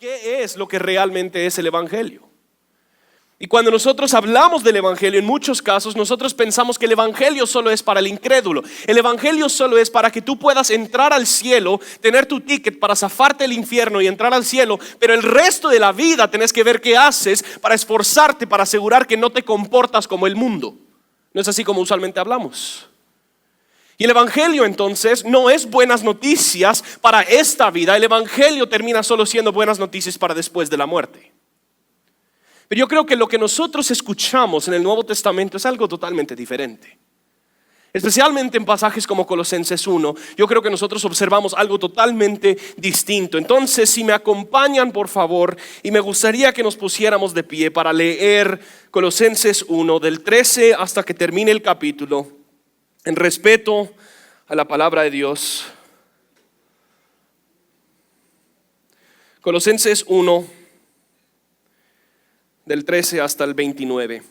qué es lo que realmente es el Evangelio. Y cuando nosotros hablamos del Evangelio, en muchos casos nosotros pensamos que el Evangelio solo es para el incrédulo. El Evangelio solo es para que tú puedas entrar al cielo, tener tu ticket para zafarte del infierno y entrar al cielo. Pero el resto de la vida tenés que ver qué haces para esforzarte, para asegurar que no te comportas como el mundo. No es así como usualmente hablamos. Y el Evangelio entonces no es buenas noticias para esta vida. El Evangelio termina solo siendo buenas noticias para después de la muerte. Pero yo creo que lo que nosotros escuchamos en el Nuevo Testamento es algo totalmente diferente. Especialmente en pasajes como Colosenses 1, yo creo que nosotros observamos algo totalmente distinto. Entonces, si me acompañan por favor, y me gustaría que nos pusiéramos de pie para leer Colosenses 1 del 13 hasta que termine el capítulo, en respeto a la palabra de Dios. Colosenses 1 del 13 hasta el 29.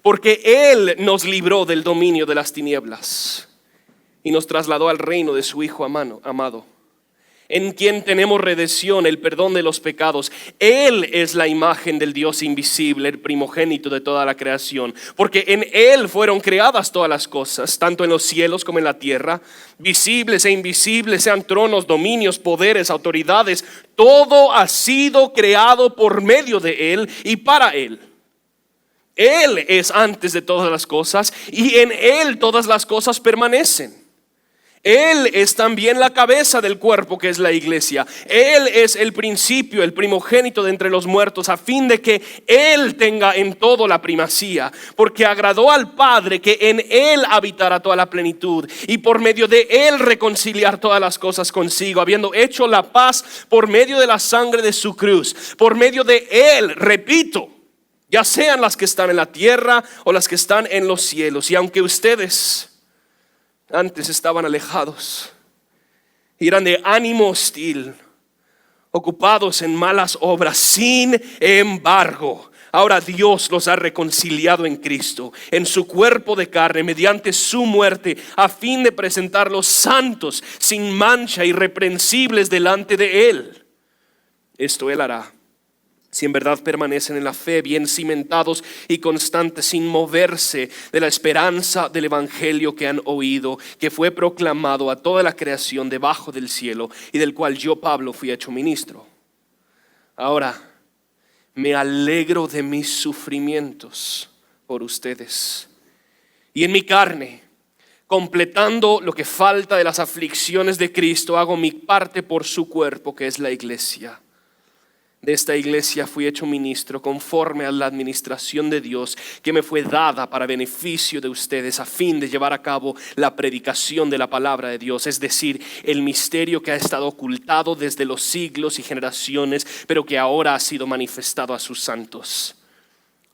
Porque Él nos libró del dominio de las tinieblas y nos trasladó al reino de su Hijo amado, en quien tenemos redención, el perdón de los pecados. Él es la imagen del Dios invisible, el primogénito de toda la creación, porque en Él fueron creadas todas las cosas, tanto en los cielos como en la tierra, visibles e invisibles, sean tronos, dominios, poderes, autoridades. Todo ha sido creado por medio de Él y para Él. Él es antes de todas las cosas y en Él todas las cosas permanecen. Él es también la cabeza del cuerpo, que es la iglesia. Él es el principio, el primogénito de entre los muertos, a fin de que Él tenga en todo la primacía, porque agradó al Padre que en Él habitara toda la plenitud, y por medio de Él reconciliar todas las cosas consigo, habiendo hecho la paz por medio de la sangre de su cruz. Por medio de Él, repito, ya sean las que están en la tierra o las que están en los cielos. Y aunque ustedes antes estaban alejados y eran de ánimo hostil, ocupados en malas obras, sin embargo, ahora Dios los ha reconciliado en Cristo, en su cuerpo de carne, mediante su muerte, a fin de presentarlos santos, sin mancha, irreprensibles delante de Él. Esto Él hará si en verdad permanecen en la fe, bien cimentados y constantes, sin moverse de la esperanza del Evangelio que han oído, que fue proclamado a toda la creación debajo del cielo, y del cual yo, Pablo, fui hecho ministro. Ahora me alegro de mis sufrimientos por ustedes, y en mi carne, completando lo que falta de las aflicciones de Cristo, hago mi parte por su cuerpo, que es la iglesia. De esta iglesia fui hecho ministro conforme a la administración de Dios que me fue dada para beneficio de ustedes, a fin de llevar a cabo la predicación de la palabra de Dios, es decir, el misterio que ha estado ocultado desde los siglos y generaciones, pero que ahora ha sido manifestado a sus santos.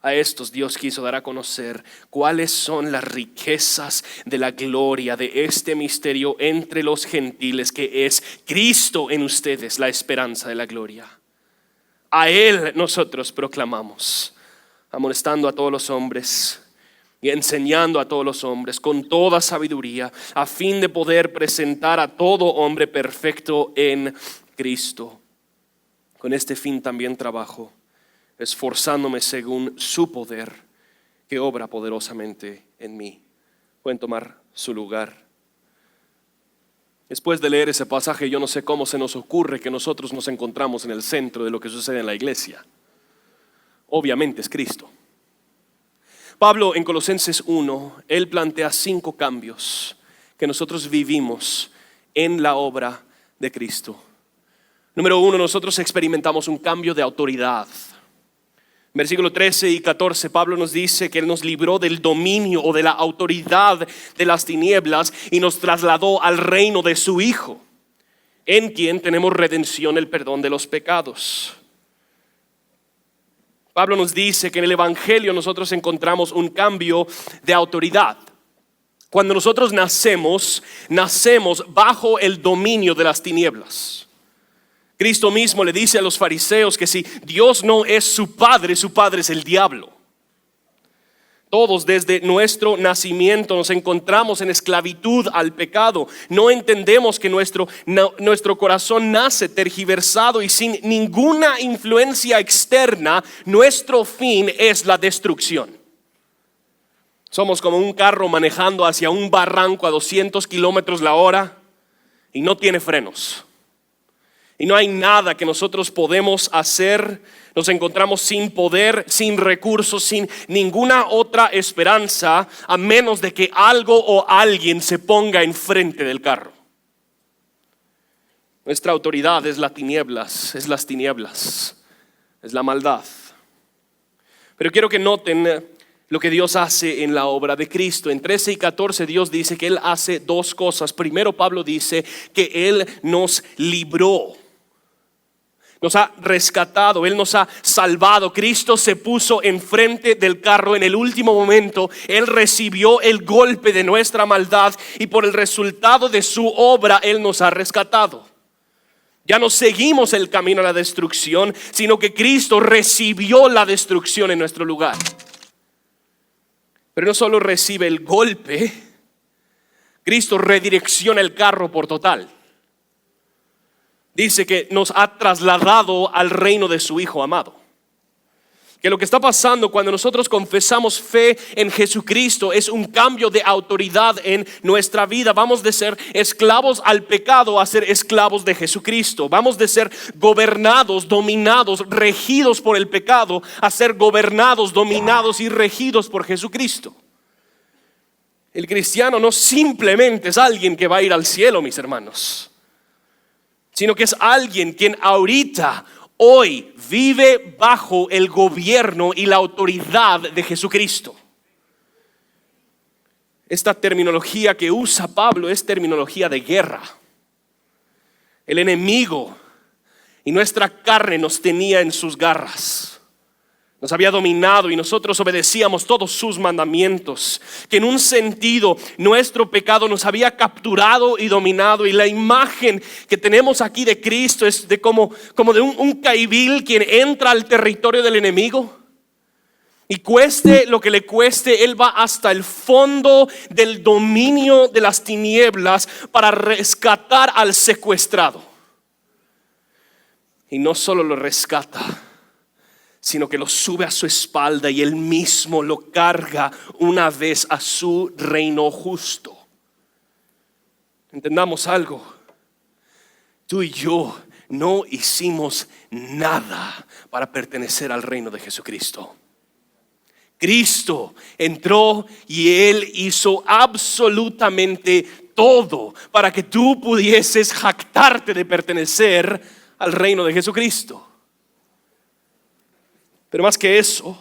A estos Dios quiso dar a conocer cuáles son las riquezas de la gloria de este misterio entre los gentiles, que es Cristo en ustedes, la esperanza de la gloria. A Él nosotros proclamamos, amonestando a todos los hombres y enseñando a todos los hombres con toda sabiduría, a fin de poder presentar a todo hombre perfecto en Cristo. Con este fin también trabajo, esforzándome según su poder, que obra poderosamente en mí. Pueden tomar su lugar. Después de leer ese pasaje, yo no sé cómo se nos ocurre que nosotros nos encontramos en el centro de lo que sucede en la iglesia. Obviamente es Cristo. Pablo en Colosenses 1, él plantea 5 cambios que nosotros vivimos en la obra de Cristo. Número 1, nosotros experimentamos un cambio de autoridad. Versículo 13 y 14, Pablo nos dice que Él nos libró del dominio o de la autoridad de las tinieblas y nos trasladó al reino de su Hijo, en quien tenemos redención, el perdón de los pecados. Pablo nos dice que en el Evangelio nosotros encontramos un cambio de autoridad. Cuando nosotros nacemos bajo el dominio de las tinieblas. Cristo mismo le dice a los fariseos que si Dios no es su padre es el diablo. Todos desde nuestro nacimiento nos encontramos en esclavitud al pecado. No entendemos que nuestro corazón nace tergiversado y sin ninguna influencia externa, nuestro fin es la destrucción. Somos como un carro manejando hacia un barranco a 200 kilómetros la hora y no tiene frenos. Y no hay nada que nosotros podemos hacer. Nos encontramos sin poder, sin recursos, sin ninguna otra esperanza, a menos de que algo o alguien se ponga enfrente del carro. Nuestra autoridad es las tinieblas, es la maldad. Pero quiero que noten lo que Dios hace en la obra de Cristo. En 13 y 14 Dios dice que Él hace dos cosas. Primero, Pablo dice que Él nos libró. Nos ha rescatado, Él nos ha salvado. Cristo se puso enfrente del carro en el último momento. Él recibió el golpe de nuestra maldad y por el resultado de su obra Él nos ha rescatado. Ya no seguimos el camino a la destrucción, sino que Cristo recibió la destrucción en nuestro lugar. Pero no solo recibe el golpe, Cristo redirecciona el carro por total. Dice que nos ha trasladado al reino de su Hijo amado. Que lo que está pasando cuando nosotros confesamos fe en Jesucristo es un cambio de autoridad en nuestra vida. Vamos de ser esclavos al pecado a ser esclavos de Jesucristo. Vamos de ser gobernados, dominados, regidos por el pecado a ser gobernados, dominados y regidos por Jesucristo. El cristiano no simplemente es alguien que va a ir al cielo, mis hermanos, sino que es alguien quien ahorita, hoy, vive bajo el gobierno y la autoridad de Jesucristo. Esta terminología que usa Pablo es terminología de guerra. El enemigo y nuestra carne nos tenía en sus garras. Nos había dominado y nosotros obedecíamos todos sus mandamientos. Que en un sentido nuestro pecado nos había capturado y dominado. Y la imagen que tenemos aquí de Cristo es de como de un caibil quien entra al territorio del enemigo. Y cueste lo que le cueste, Él va hasta el fondo del dominio de las tinieblas para rescatar al secuestrado. Y no solo lo rescata, sino que lo sube a su espalda y Él mismo lo carga una vez a su reino justo. Entendamos algo. Tú y yo no hicimos nada para pertenecer al reino de Jesucristo. Cristo entró y Él hizo absolutamente todo para que tú pudieses jactarte de pertenecer al reino de Jesucristo. Pero más que eso,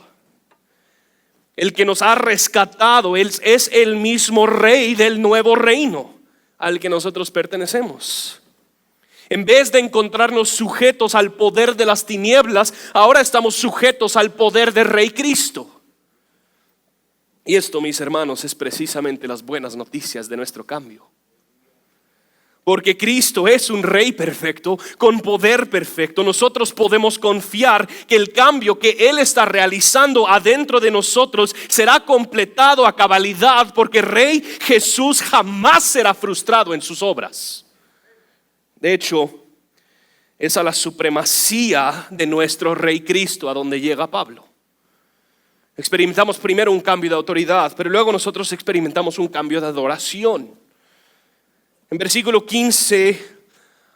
el que nos ha rescatado es el mismo rey del nuevo reino al que nosotros pertenecemos. En vez de encontrarnos sujetos al poder de las tinieblas, ahora estamos sujetos al poder del Rey Cristo. Y esto, mis hermanos, es precisamente las buenas noticias de nuestro cambio. Porque Cristo es un Rey perfecto, con poder perfecto. Nosotros podemos confiar que el cambio que Él está realizando adentro de nosotros será completado a cabalidad, porque Rey Jesús jamás será frustrado en sus obras. De hecho, es a la supremacía de nuestro Rey Cristo a donde llega Pablo. Experimentamos primero un cambio de autoridad, pero luego nosotros experimentamos un cambio de adoración. En versículo 15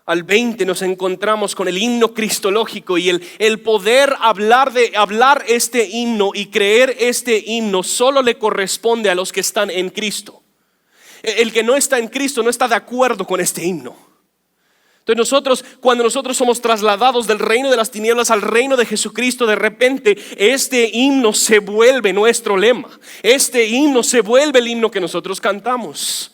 al 20 nos encontramos con el himno cristológico y el poder hablar este himno y creer este himno solo le corresponde a los que están en Cristo. El que no está en Cristo no está de acuerdo con este himno. Entonces cuando nosotros somos trasladados del reino de las tinieblas al reino de Jesucristo, de repente este himno se vuelve nuestro lema. Este himno se vuelve el himno que nosotros cantamos.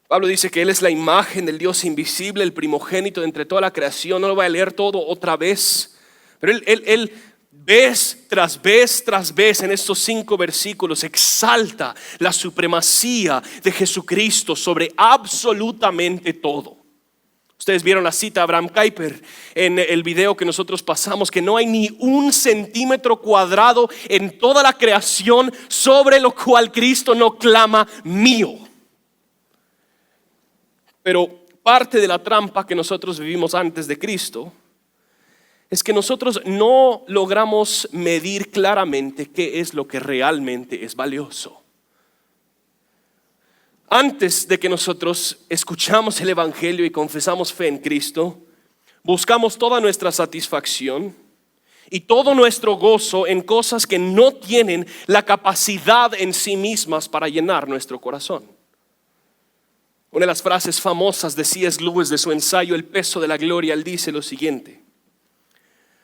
Pablo dice que Él es la imagen del Dios invisible, el primogénito de entre toda la creación. No lo voy a leer todo otra vez, pero Él vez tras vez en estos 5 versículos exalta la supremacía de Jesucristo sobre absolutamente todo. Ustedes vieron la cita de Abraham Kuyper en el video que nosotros pasamos, que no hay ni 1 centímetro cuadrado en toda la creación sobre lo cual Cristo no clama mío. Pero parte de la trampa que nosotros vivimos antes de Cristo es que nosotros no logramos medir claramente qué es lo que realmente es valioso. Antes de que nosotros escuchamos el Evangelio y confesamos fe en Cristo, buscamos toda nuestra satisfacción y todo nuestro gozo en cosas que no tienen la capacidad en sí mismas para llenar nuestro corazón. Una de las frases famosas de C.S. Lewis de su ensayo El peso de la gloria, él dice lo siguiente: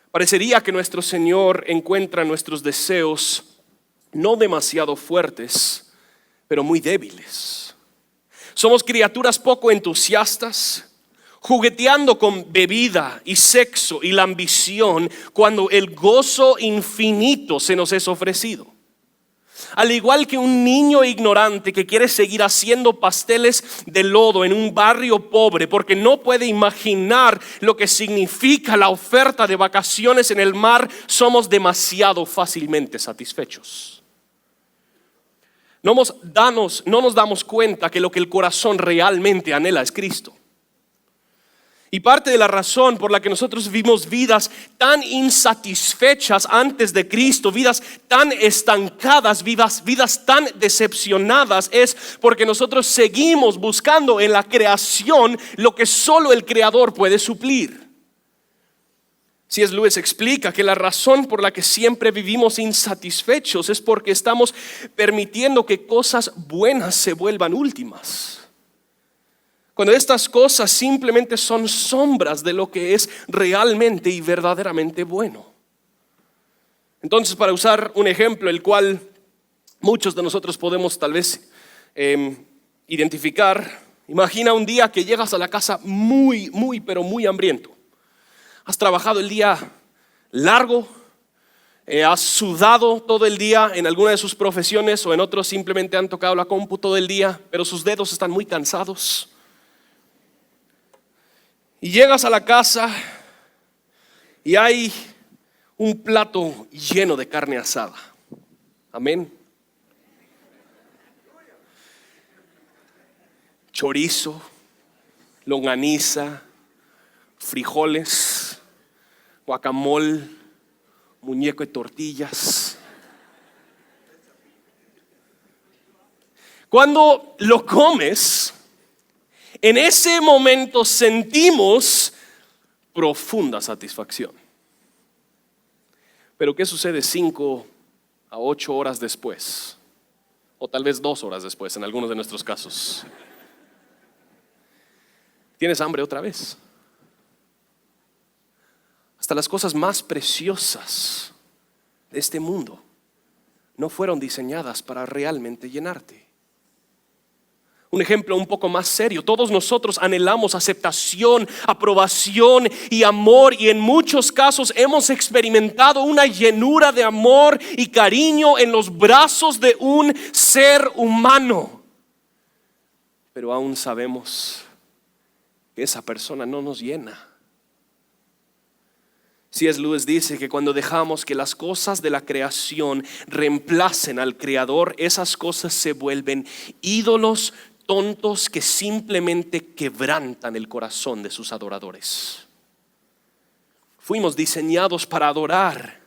parecería que nuestro Señor encuentra nuestros deseos no demasiado fuertes, pero muy débiles. Somos criaturas poco entusiastas, jugueteando con bebida y sexo y la ambición cuando el gozo infinito se nos es ofrecido. Al igual que un niño ignorante que quiere seguir haciendo pasteles de lodo en un barrio pobre porque no puede imaginar lo que significa la oferta de vacaciones en el mar, somos demasiado fácilmente satisfechos. No nos damos cuenta que lo que el corazón realmente anhela es Cristo. Y parte de la razón por la que nosotros vivimos vidas tan insatisfechas antes de Cristo, vidas tan estancadas, vidas tan decepcionadas, es porque nosotros seguimos buscando en la creación lo que solo el Creador puede suplir. C.S. Lewis explica que la razón por la que siempre vivimos insatisfechos es porque estamos permitiendo que cosas buenas se vuelvan últimas, cuando estas cosas simplemente son sombras de lo que es realmente y verdaderamente bueno. Entonces, para usar un ejemplo el cual muchos de nosotros podemos tal vez identificar, imagina un día que llegas a la casa pero muy hambriento. Has trabajado el día largo, has sudado todo el día en alguna de sus profesiones, o en otros simplemente han tocado la compu todo el día, pero sus dedos están muy cansados. Y llegas a la casa y hay un plato lleno de carne asada. Amén. Chorizo, longaniza, frijoles, guacamole, muñeco de tortillas. Cuando lo comes, en ese momento sentimos profunda satisfacción. Pero ¿qué sucede 5 a 8 horas después? O tal vez 2 horas después en algunos de nuestros casos. ¿Tienes hambre otra vez? Hasta las cosas más preciosas de este mundo no fueron diseñadas para realmente llenarte. Un ejemplo un poco más serio: todos nosotros anhelamos aceptación, aprobación y amor, y en muchos casos hemos experimentado una llenura de amor y cariño en los brazos de un ser humano. Pero aún sabemos que esa persona no nos llena. C.S. Lewis dice que cuando dejamos que las cosas de la creación reemplacen al Creador, esas cosas se vuelven ídolos tontos que simplemente quebrantan el corazón de sus adoradores. Fuimos diseñados para adorar,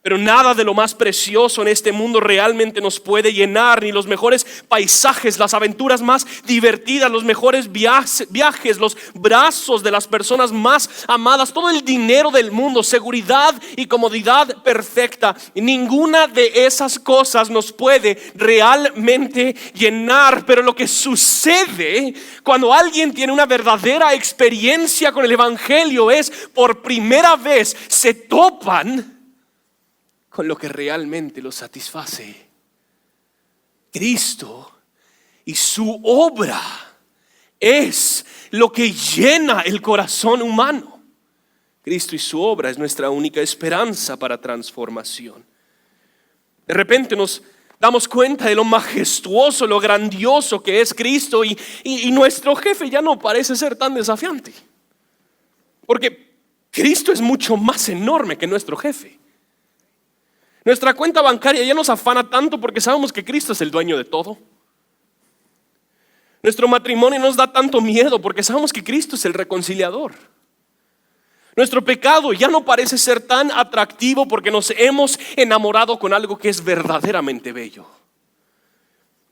pero nada de lo más precioso en este mundo realmente nos puede llenar, ni los mejores paisajes, las aventuras más divertidas, los mejores viajes, los brazos de las personas más amadas, todo el dinero del mundo, seguridad y comodidad perfecta. Ninguna de esas cosas nos puede realmente llenar. Pero lo que sucede cuando alguien tiene una verdadera experiencia con el Evangelio es, por primera vez se topan con lo que realmente los satisface: Cristo y su obra es lo que llena el corazón humano. Cristo y su obra es nuestra única esperanza para transformación. De repente nos Damos cuenta de lo majestuoso, lo grandioso que es Cristo y nuestro jefe ya no parece ser tan desafiante. Porque Cristo es mucho más enorme que nuestro jefe. Nuestra cuenta bancaria ya nos afana tanto porque sabemos que Cristo es el dueño de todo. Nuestro matrimonio nos da tanto miedo porque sabemos que Cristo es el reconciliador. Nuestro pecado ya no parece ser tan atractivo porque nos hemos enamorado con algo que es verdaderamente bello.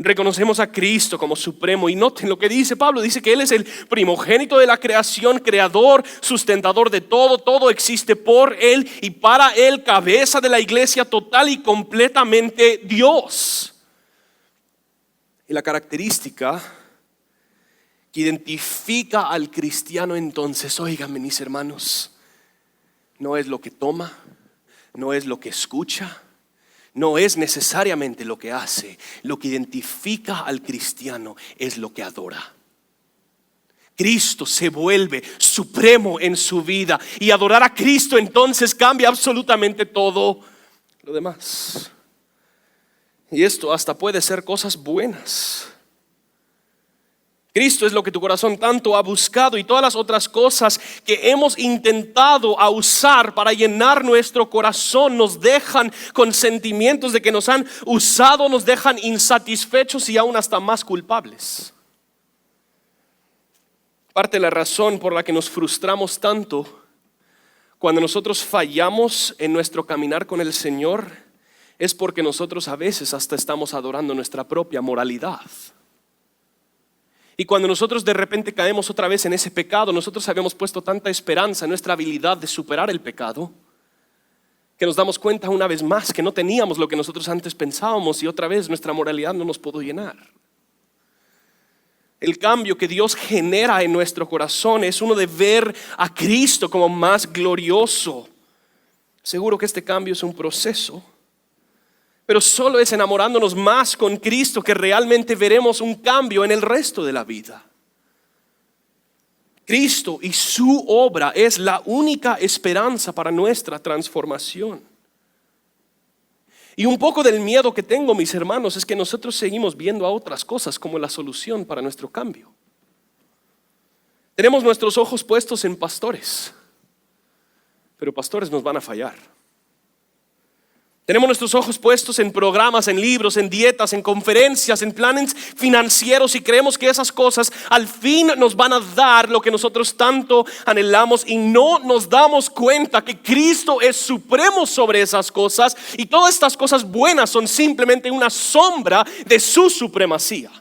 Reconocemos a Cristo como supremo y noten lo que dice Pablo. Dice que Él es el primogénito de la creación, creador, sustentador de todo. Todo existe por Él y para Él, cabeza de la iglesia, total y completamente Dios. Y la característica que identifica al cristiano entonces, óiganme mis hermanos, no es lo que toma, no es lo que escucha, no es necesariamente lo que hace. Lo que identifica al cristiano es lo que adora. Cristo se vuelve supremo en su vida y adorar a Cristo entonces cambia absolutamente todo lo demás. Y esto hasta puede ser cosas buenas. Cristo es lo que tu corazón tanto ha buscado y todas las otras cosas que hemos intentado a usar para llenar nuestro corazón nos dejan con sentimientos de que nos han usado, nos dejan insatisfechos y aún hasta más culpables. Parte de la razón por la que nos frustramos tanto cuando nosotros fallamos en nuestro caminar con el Señor es porque nosotros a veces hasta estamos adorando nuestra propia moralidad. Y cuando nosotros de repente caemos otra vez en ese pecado, nosotros habíamos puesto tanta esperanza en nuestra habilidad de superar el pecado, que nos damos cuenta una vez más que no teníamos lo que nosotros antes pensábamos y otra vez nuestra moralidad no nos pudo llenar. El cambio que Dios genera en nuestro corazón es uno de ver a Cristo como más glorioso. Seguro que este cambio es un proceso, pero solo es enamorándonos más con Cristo que realmente veremos un cambio en el resto de la vida. Cristo y su obra es la única esperanza para nuestra transformación. Y un poco del miedo que tengo, mis hermanos, es que nosotros seguimos viendo a otras cosas como la solución para nuestro cambio. Tenemos nuestros ojos puestos en pastores, pero pastores nos van a fallar. Tenemos nuestros ojos puestos en programas, en libros, en dietas, en conferencias, en planes financieros y creemos que esas cosas al fin nos van a dar lo que nosotros tanto anhelamos y no nos damos cuenta que Cristo es supremo sobre esas cosas y todas estas cosas buenas son simplemente una sombra de su supremacía.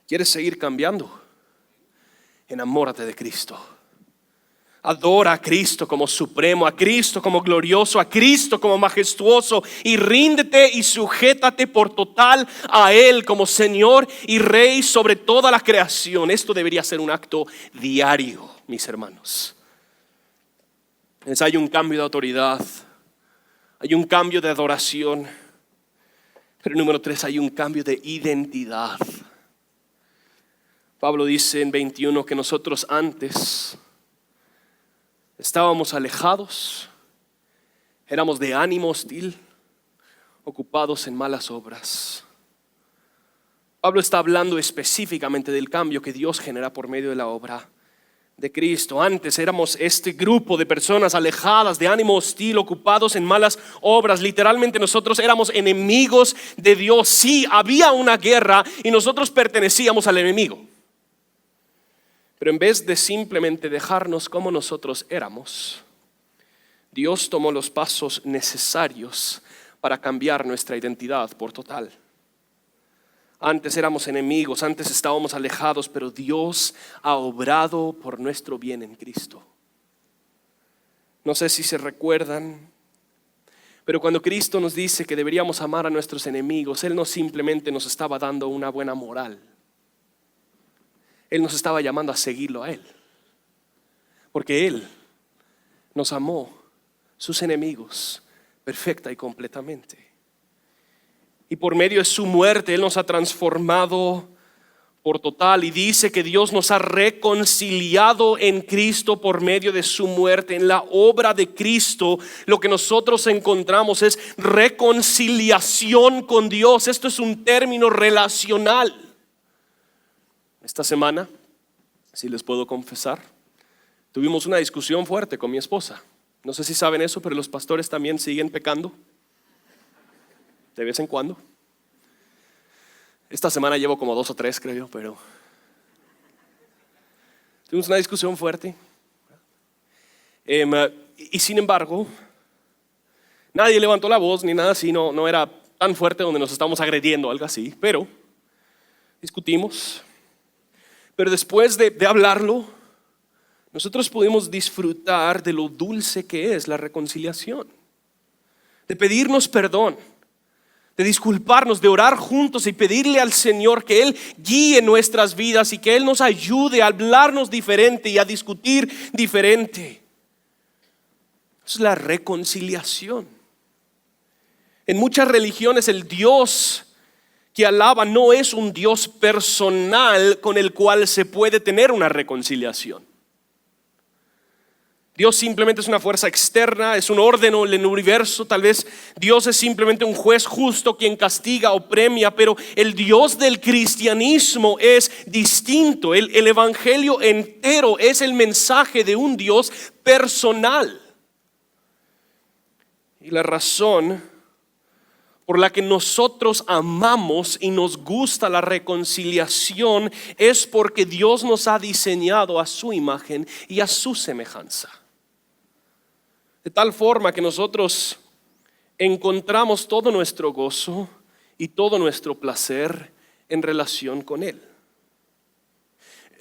¿Quieres seguir cambiando? Enamórate de Cristo. Adora a Cristo como supremo, a Cristo como glorioso, a Cristo como majestuoso y ríndete y sujétate por total a Él como Señor y Rey sobre toda la creación. Esto debería ser un acto diario, mis hermanos. Hay un cambio de autoridad, hay un cambio de adoración, pero número 3, hay un cambio de identidad. Pablo dice en 21 que nosotros antes estábamos alejados, éramos de ánimo hostil, ocupados en malas obras. Pablo está hablando específicamente del cambio que Dios genera por medio de la obra de Cristo. Antes éramos este grupo de personas alejadas, de ánimo hostil, ocupados en malas obras. Literalmente nosotros éramos enemigos de Dios. Sí, había una guerra y nosotros pertenecíamos al enemigo. Pero en vez de simplemente dejarnos como nosotros éramos, Dios tomó los pasos necesarios para cambiar nuestra identidad por total. Antes éramos enemigos, antes estábamos alejados, pero Dios ha obrado por nuestro bien en Cristo. No sé si se recuerdan, pero cuando Cristo nos dice que deberíamos amar a nuestros enemigos, Él no simplemente nos estaba dando una buena moral. Él nos estaba llamando a seguirlo a Él, porque Él nos amó, sus enemigos, perfecta y completamente. Y por medio de su muerte Él nos ha transformado por total y dice que Dios nos ha reconciliado en Cristo por medio de su muerte. En la obra de Cristo lo que nosotros encontramos es reconciliación con Dios. Esto es un término relacional. Esta semana, si les puedo confesar, tuvimos una discusión fuerte con mi esposa. No sé si saben eso, pero los pastores también siguen pecando de vez en cuando. Esta semana llevo como 2 o 3, creo yo, pero tuvimos una discusión fuerte. Y sin embargo, nadie levantó la voz ni nada así, no era tan fuerte donde nos estamos agrediendo, algo así, pero discutimos. Pero después de hablarlo, nosotros pudimos disfrutar de lo dulce que es la reconciliación, de pedirnos perdón, de disculparnos, de orar juntos y pedirle al Señor que Él guíe nuestras vidas y que Él nos ayude a hablarnos diferente y a discutir diferente. Es la reconciliación. En muchas religiones el Dios que alaban no es un Dios personal con el cual se puede tener una reconciliación. Dios simplemente es una fuerza externa, es un orden en el universo. Tal vez Dios es simplemente un juez justo quien castiga o premia, pero el Dios del cristianismo es distinto. El evangelio entero es el mensaje de un Dios personal. Y la razón por la que nosotros amamos y nos gusta la reconciliación es porque Dios nos ha diseñado a su imagen y a su semejanza. De tal forma que nosotros encontramos todo nuestro gozo y todo nuestro placer en relación con Él.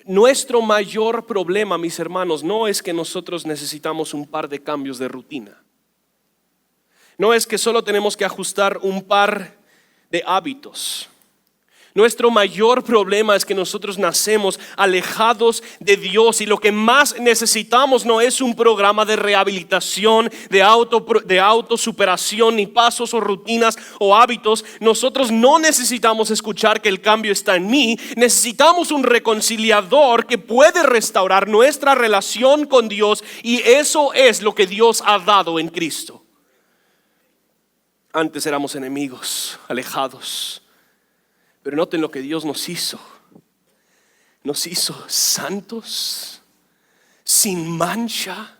Nuestro mayor problema, mis hermanos, no es que nosotros necesitamos un par de cambios de rutina. No es que solo tenemos que ajustar un par de hábitos. Nuestro mayor problema es que nosotros nacemos alejados de Dios y lo que más necesitamos no es un programa de rehabilitación, de autosuperación, ni pasos o rutinas o hábitos. Nosotros no necesitamos escuchar que el cambio está en mí. Necesitamos un reconciliador que puede restaurar nuestra relación con Dios, y eso es lo que Dios ha dado en Cristo. Antes éramos enemigos, alejados. Pero noten lo que Dios nos hizo. Nos hizo santos, sin mancha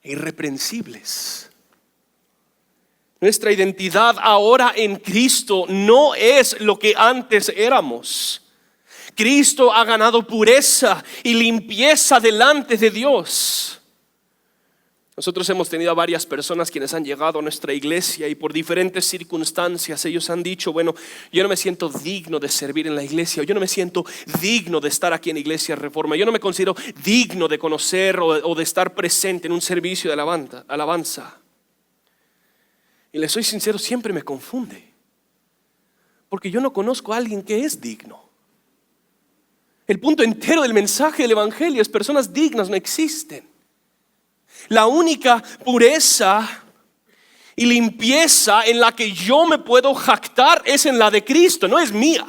e irreprensibles. Nuestra identidad ahora en Cristo no es lo que antes éramos. Cristo ha ganado pureza y limpieza delante de Dios. Nosotros hemos tenido a varias personas quienes han llegado a nuestra iglesia y por diferentes circunstancias ellos han dicho: bueno, yo no me siento digno de servir en la iglesia, yo no me siento digno de estar aquí en Iglesia Reforma, yo no me considero digno de conocer o de estar presente en un servicio de alabanza. Y les soy sincero, siempre me confunde, porque yo no conozco a alguien que es digno. El punto entero del mensaje del evangelio es: personas dignas no existen. La única pureza y limpieza en la que yo me puedo jactar es en la de Cristo, no es mía.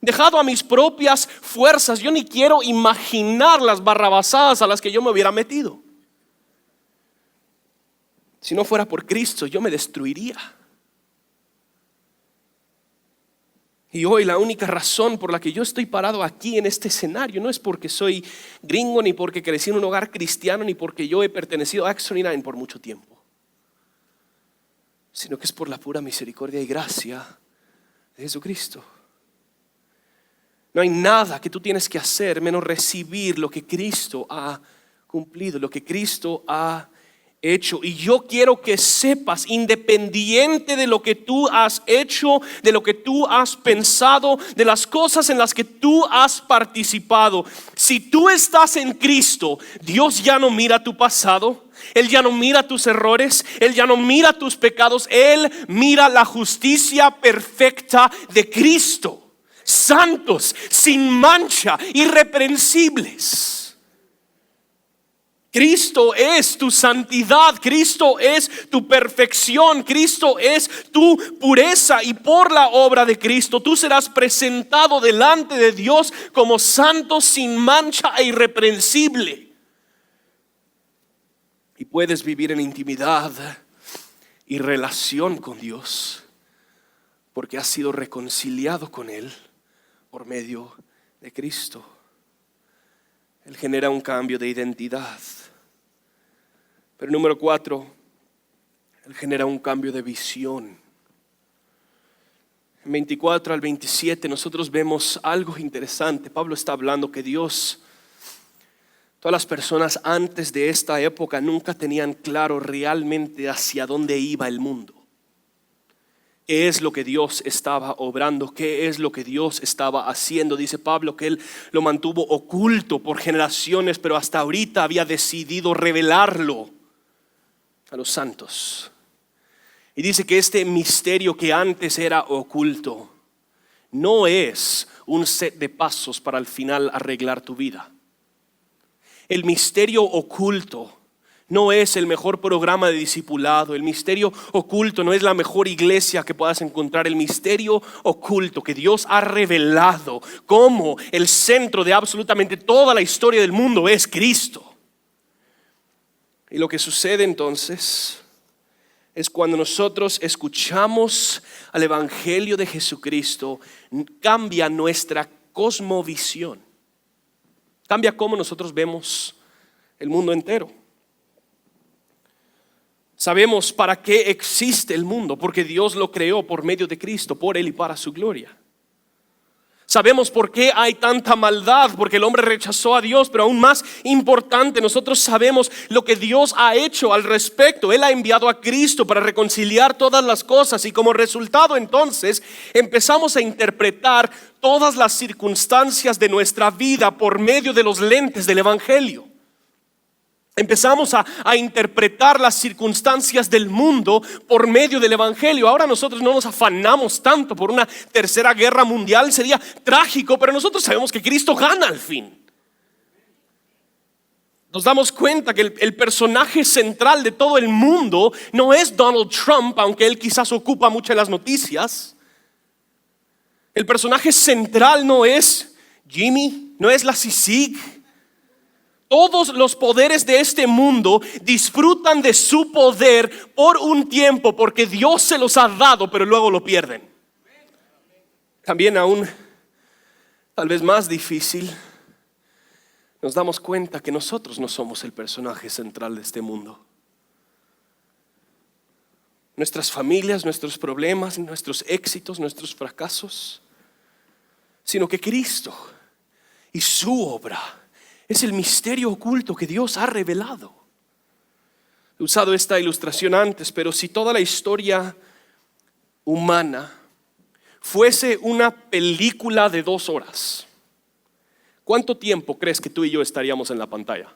Dejado a mis propias fuerzas, yo ni quiero imaginar las barrabasadas a las que yo me hubiera metido. Si no fuera por Cristo, yo me destruiría. Y hoy la única razón por la que yo estoy parado aquí en este escenario no es porque soy gringo, ni porque crecí en un hogar cristiano, ni porque yo he pertenecido a Acts 29 por mucho tiempo, sino que es por la pura misericordia y gracia de Jesucristo. No hay nada que tú tienes que hacer menos recibir lo que Cristo ha cumplido, lo que Cristo ha hecho. Y yo quiero que sepas, independiente de lo que tú has hecho, de lo que tú has pensado, de las cosas en las que tú has participado, si tú estás en Cristo, Dios ya no mira tu pasado, Él ya no mira tus errores, Él ya no mira tus pecados, Él mira la justicia perfecta de Cristo. Santos, sin mancha, irreprensibles. Cristo es tu santidad, Cristo es tu perfección, Cristo es tu pureza, y por la obra de Cristo tú serás presentado delante de Dios como santo, sin mancha e irreprensible. Y puedes vivir en intimidad y relación con Dios porque has sido reconciliado con Él por medio de Cristo. Él genera un cambio de identidad. Pero número 4, Él genera un cambio de visión. En 24 al 27 nosotros vemos algo interesante. Pablo está hablando que Dios, todas las personas antes de esta época nunca tenían claro realmente hacia dónde iba el mundo. ¿Qué es lo que Dios estaba obrando? ¿Qué es lo que Dios estaba haciendo? Dice Pablo que Él lo mantuvo oculto por generaciones, pero hasta ahorita había decidido revelarlo a los santos. Y dice que este misterio que antes era oculto no es un set de pasos para al final arreglar tu vida. El misterio oculto no es el mejor programa de discipulado. El misterio oculto no es la mejor iglesia que puedas encontrar. El misterio oculto que Dios ha revelado como el centro de absolutamente toda la historia del mundo es Cristo. Y lo que sucede entonces es cuando nosotros escuchamos al Evangelio de Jesucristo, cambia nuestra cosmovisión. Cambia cómo nosotros vemos el mundo entero. Sabemos para qué existe el mundo, porque Dios lo creó por medio de Cristo, por Él y para su gloria. Sabemos por qué hay tanta maldad, porque el hombre rechazó a Dios, pero aún más importante, nosotros sabemos lo que Dios ha hecho al respecto. Él ha enviado a Cristo para reconciliar todas las cosas, y como resultado entonces empezamos a interpretar todas las circunstancias de nuestra vida por medio de los lentes del Evangelio. Empezamos a interpretar las circunstancias del mundo por medio del Evangelio. Ahora nosotros no nos afanamos tanto por una tercera guerra mundial. Sería trágico, pero nosotros sabemos que Cristo gana al fin. Nos damos cuenta que el personaje central de todo el mundo no es Donald Trump, aunque él quizás ocupa mucho en las noticias. El personaje central no es Jimmy, no es la CICIG. Todos los poderes de este mundo disfrutan de su poder por un tiempo porque Dios se los ha dado, pero luego lo pierden. También aún, tal vez más difícil, nos damos cuenta que nosotros no somos el personaje central de este mundo. Nuestras familias, nuestros problemas, nuestros éxitos, nuestros fracasos, sino que Cristo y su obra es el misterio oculto que Dios ha revelado. He usado esta ilustración antes, pero si toda la historia humana fuese una película de 2 horas, ¿cuánto tiempo crees que tú y yo estaríamos en la pantalla?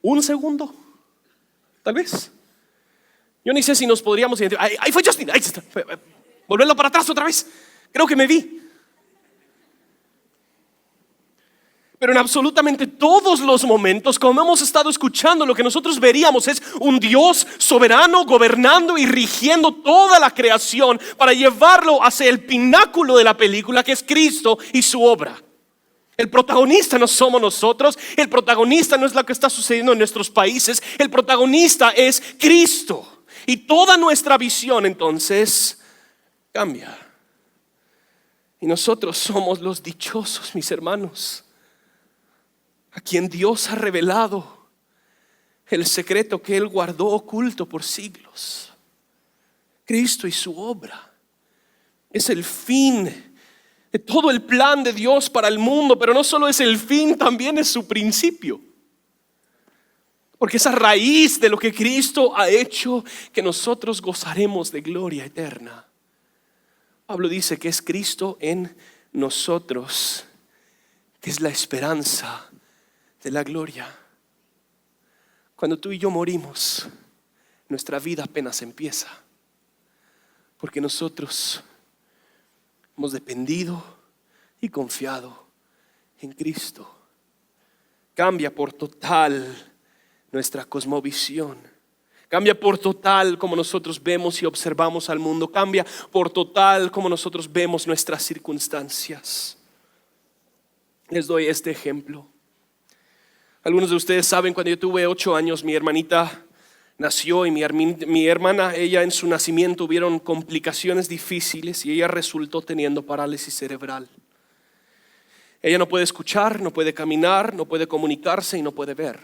¿1 segundo? Tal vez. Yo ni sé si nos podríamos identificar. Ahí fue Justin, ahí está. Volverlo para atrás otra vez. Creo que me vi. Pero en absolutamente todos los momentos, como hemos estado escuchando, lo que nosotros veríamos es un Dios soberano gobernando y rigiendo toda la creación para llevarlo hacia el pináculo de la película, que es Cristo y su obra. El protagonista no somos nosotros, el protagonista no es lo que está sucediendo en nuestros países, el protagonista es Cristo. Y toda nuestra visión entonces cambia. Y nosotros somos los dichosos, mis hermanos, a quien Dios ha revelado el secreto que Él guardó oculto por siglos. Cristo y su obra es el fin de todo el plan de Dios para el mundo, pero no solo es el fin, también es su principio. Porque es a raíz de lo que Cristo ha hecho que nosotros gozaremos de gloria eterna. Pablo dice que es Cristo en nosotros, que es la esperanza de la gloria. Cuando tú y yo morimos, nuestra vida apenas empieza, porque nosotros hemos dependido y confiado en Cristo. Cambia por total nuestra cosmovisión. Cambia por total como nosotros vemos y observamos al mundo. Cambia por total como nosotros vemos nuestras circunstancias. Les doy este ejemplo. Algunos de ustedes saben, cuando yo tuve 8 años, mi hermanita nació y mi hermana, ella en su nacimiento tuvieron complicaciones difíciles y ella resultó teniendo parálisis cerebral. Ella no puede escuchar, no puede caminar, no puede comunicarse y no puede ver.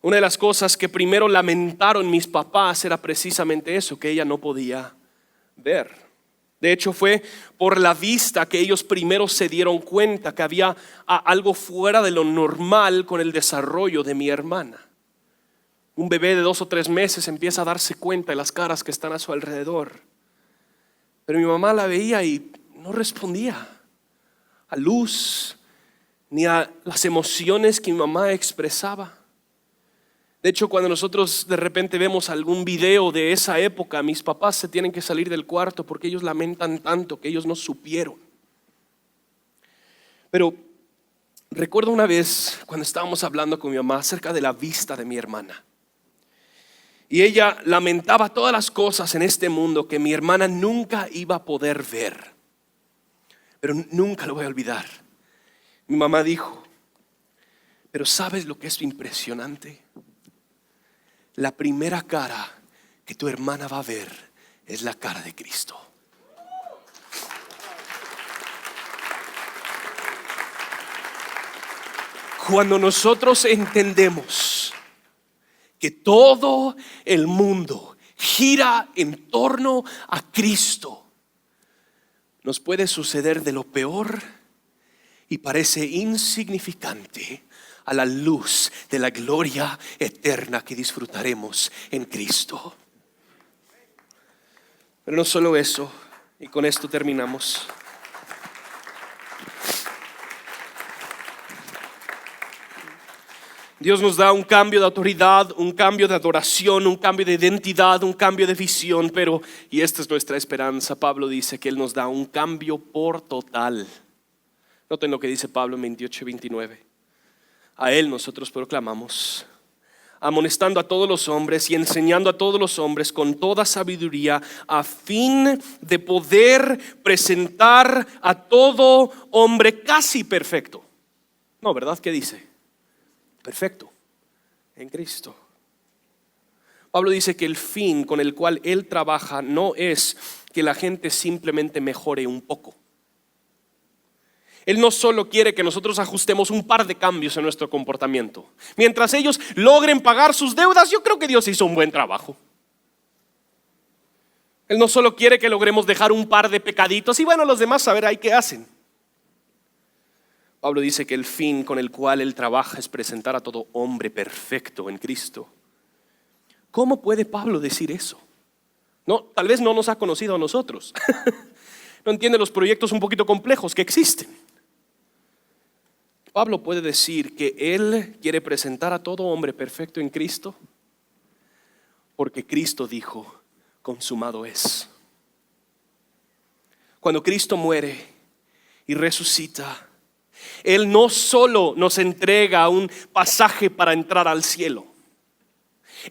Una de las cosas que primero lamentaron mis papás era precisamente eso, que ella no podía ver. De hecho, fue por la vista que ellos primero se dieron cuenta que había algo fuera de lo normal con el desarrollo de mi hermana. Un bebé de 2 o 3 meses empieza a darse cuenta de las caras que están a su alrededor. Pero mi mamá la veía y no respondía a luz ni a las emociones que mi mamá expresaba. De hecho, cuando nosotros de repente vemos algún video de esa época, mis papás se tienen que salir del cuarto porque ellos lamentan tanto que ellos no supieron. Pero recuerdo una vez cuando estábamos hablando con mi mamá acerca de la vista de mi hermana. Y ella lamentaba todas las cosas en este mundo que mi hermana nunca iba a poder ver. Pero nunca lo voy a olvidar. Mi mamá dijo, pero ¿sabes lo que es impresionante? La primera cara que tu hermana va a ver es la cara de Cristo. Cuando nosotros entendemos que todo el mundo gira en torno a Cristo, nos puede suceder de lo peor y parece insignificante a la luz de la gloria eterna que disfrutaremos en Cristo. Pero no solo eso, y con esto terminamos. Dios nos da un cambio de autoridad, un cambio de adoración, un cambio de identidad, un cambio de visión, pero, y esta es nuestra esperanza, Pablo dice que Él nos da un cambio por total. Noten lo que dice Pablo en 28 y 29. A Él nosotros proclamamos, amonestando a todos los hombres y enseñando a todos los hombres con toda sabiduría, a fin de poder presentar a todo hombre casi perfecto. No, ¿verdad? ¿Qué dice? Perfecto en Cristo. Pablo dice que el fin con el cual Él trabaja no es que la gente simplemente mejore un poco. Él no solo quiere que nosotros ajustemos un par de cambios en nuestro comportamiento. Mientras ellos logren pagar sus deudas, yo creo que Dios hizo un buen trabajo. Él no solo quiere que logremos dejar un par de pecaditos y bueno, los demás a ver ahí qué hacen. Pablo dice que el fin con el cual Él trabaja es presentar a todo hombre perfecto en Cristo. ¿Cómo puede Pablo decir eso? No, tal vez no nos ha conocido a nosotros. No entiende los proyectos un poquito complejos que existen. Pablo puede decir que Él quiere presentar a todo hombre perfecto en Cristo porque Cristo dijo, consumado es. Cuando Cristo muere y resucita, Él no solo nos entrega un pasaje para entrar al cielo.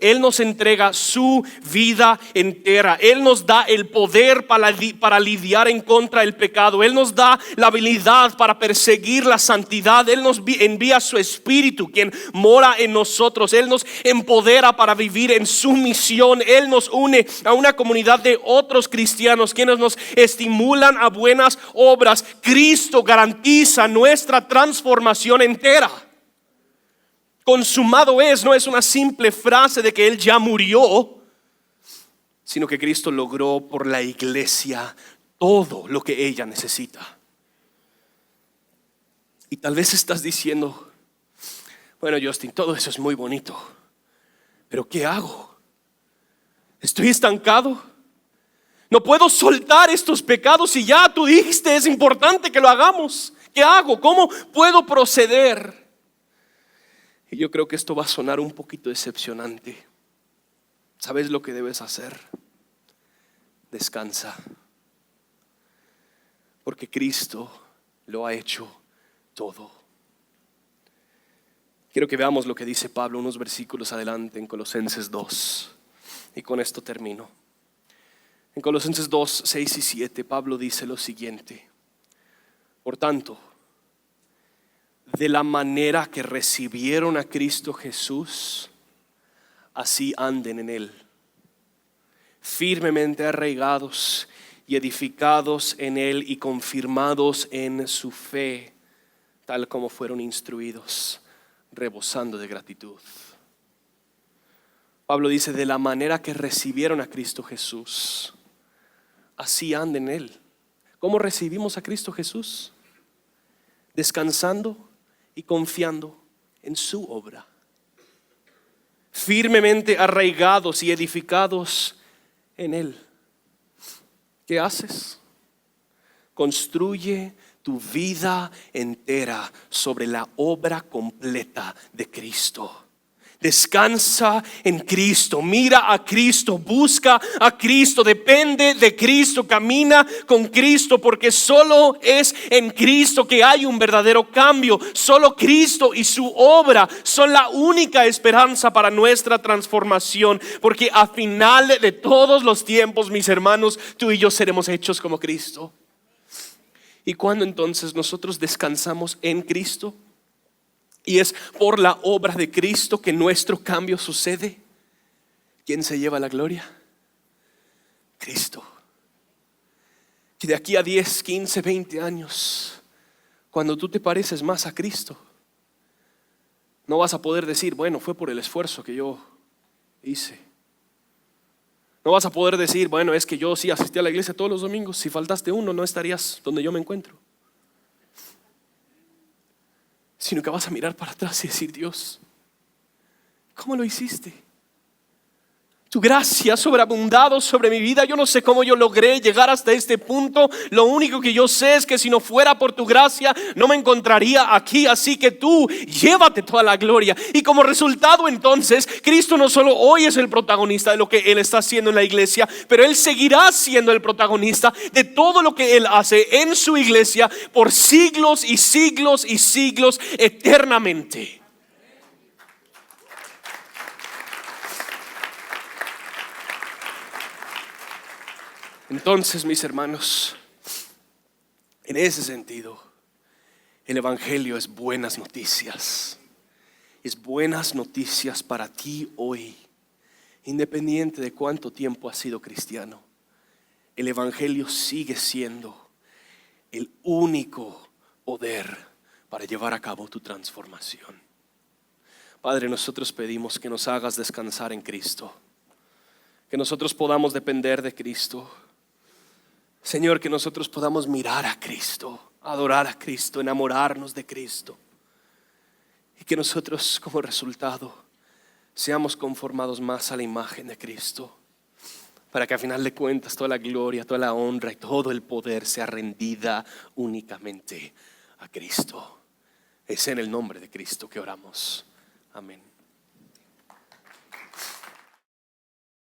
Él nos entrega su vida entera. Él nos da el poder para lidiar en contra del pecado. Él nos da la habilidad para perseguir la santidad. Él nos envía su Espíritu, quien mora en nosotros. Él nos empodera para vivir en su misión. Él nos une a una comunidad de otros cristianos, quienes nos estimulan a buenas obras. Cristo garantiza nuestra transformación entera. Consumado es, no es una simple frase de que Él ya murió, sino que Cristo logró por la iglesia todo lo que ella necesita. Y tal vez estás diciendo, bueno, Justin, todo eso es muy bonito, pero ¿qué hago? ¿Estoy estancado? No puedo soltar estos pecados y ya tú dijiste, es importante que lo hagamos. ¿Qué hago? ¿Cómo puedo proceder? Y yo creo que esto va a sonar un poquito decepcionante. ¿Sabes lo que debes hacer? Descansa. Porque Cristo lo ha hecho todo. Quiero que veamos lo que dice Pablo unos versículos adelante en Colosenses 2. Y con esto termino. En Colosenses 2, 6 y 7, Pablo dice lo siguiente: por tanto, de la manera que recibieron a Cristo Jesús, así anden en Él, firmemente arraigados y edificados en Él y confirmados en su fe, tal como fueron instruidos, rebosando de gratitud. Pablo dice: de la manera que recibieron a Cristo Jesús, así anden en Él. ¿Cómo recibimos a Cristo Jesús? Descansando y confiando en su obra, firmemente arraigados y edificados en Él. ¿Qué haces? Construye tu vida entera sobre la obra completa de Cristo. Descansa en Cristo, mira a Cristo, busca a Cristo, depende de Cristo, camina con Cristo, porque solo es en Cristo que hay un verdadero cambio. Solo Cristo y su obra son la única esperanza para nuestra transformación, porque a final de todos los tiempos, mis hermanos, tú y yo seremos hechos como Cristo. ¿Y cuándo entonces nosotros descansamos en Cristo? Y es por la obra de Cristo que nuestro cambio sucede. ¿Quién se lleva la gloria? Cristo. Que de aquí a 10, 15, 20 años, cuando tú te pareces más a Cristo, no vas a poder decir: bueno, fue por el esfuerzo que yo hice. No vas a poder decir: bueno, es que yo sí asistí a la iglesia todos los domingos, si faltaste uno no estarías donde yo me encuentro. Sino que vas a mirar para atrás y decir: Dios, ¿cómo lo hiciste? Tu gracia sobreabundado sobre mi vida. Yo no sé cómo yo logré llegar hasta este punto. Lo único que yo sé es que si no fuera por tu gracia no me encontraría aquí. Así que tú llévate toda la gloria. Y como resultado entonces, Cristo no solo hoy es el protagonista de lo que Él está haciendo en la iglesia, pero Él seguirá siendo el protagonista de todo lo que Él hace en su iglesia por siglos y siglos y siglos, eternamente. Entonces, mis hermanos, en ese sentido, el Evangelio es buenas noticias. Es buenas noticias para ti hoy, independiente de cuánto tiempo has sido cristiano. El Evangelio sigue siendo el único poder para llevar a cabo tu transformación. Padre, nosotros pedimos que nos hagas descansar en Cristo, que nosotros podamos depender de Cristo. Señor, que nosotros podamos mirar a Cristo, adorar a Cristo, enamorarnos de Cristo, y que nosotros como resultado seamos conformados más a la imagen de Cristo, para que a final de cuentas toda la gloria, toda la honra y todo el poder sea rendida únicamente a Cristo. Es en el nombre de Cristo que oramos. Amén.